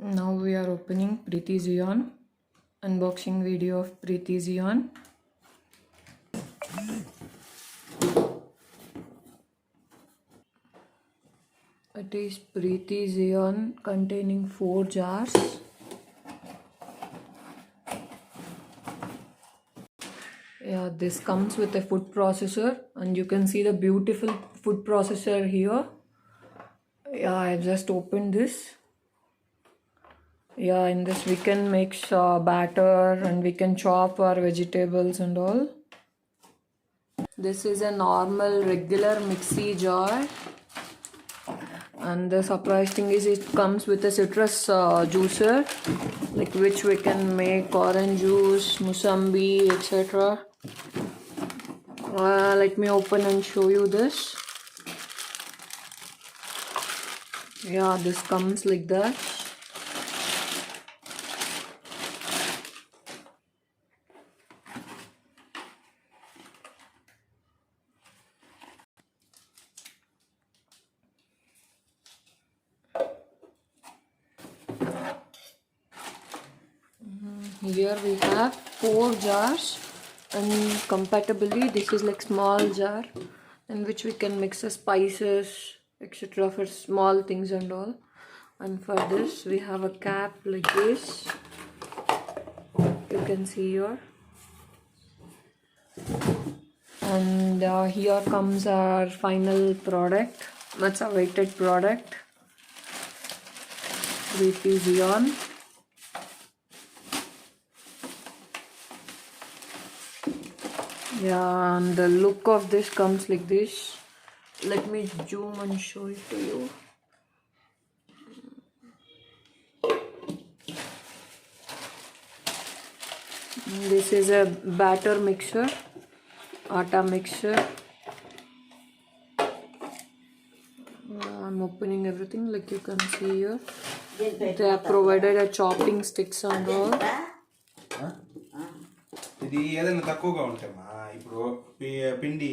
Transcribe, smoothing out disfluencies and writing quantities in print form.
Now we are opening Preeti Zion. Unboxing video of Preeti Zion. It is Preeti Zion containing 4 jars. Yeah, this comes with a food processor, and you can see the beautiful food processor here. Yeah, I just opened this. Yeah, in this we can mix batter and we can chop our vegetables and all. This is a normal regular mixie jar, and the surprise thing is it comes with a citrus juicer, like which we can make orange juice, musambi, etc. Let me open and show you this. Yeah, this comes like that. Here we have 4 jars, and compatibly this is like small jar in which we can mix the spices, etc. for small things and all. And for this we have a cap like this, you can see here. And here comes our final product, much awaited product, Preeti Zion. Yeah, and the look of this comes like this. Let me zoom and show it to you. This is a batter mixer, atta mixer. I'm opening everything, like you can see here. They have provided a chopping sticks and all. ఇది ఏదైనా తక్కువగా ఉంటామా ఇప్పుడు పిండి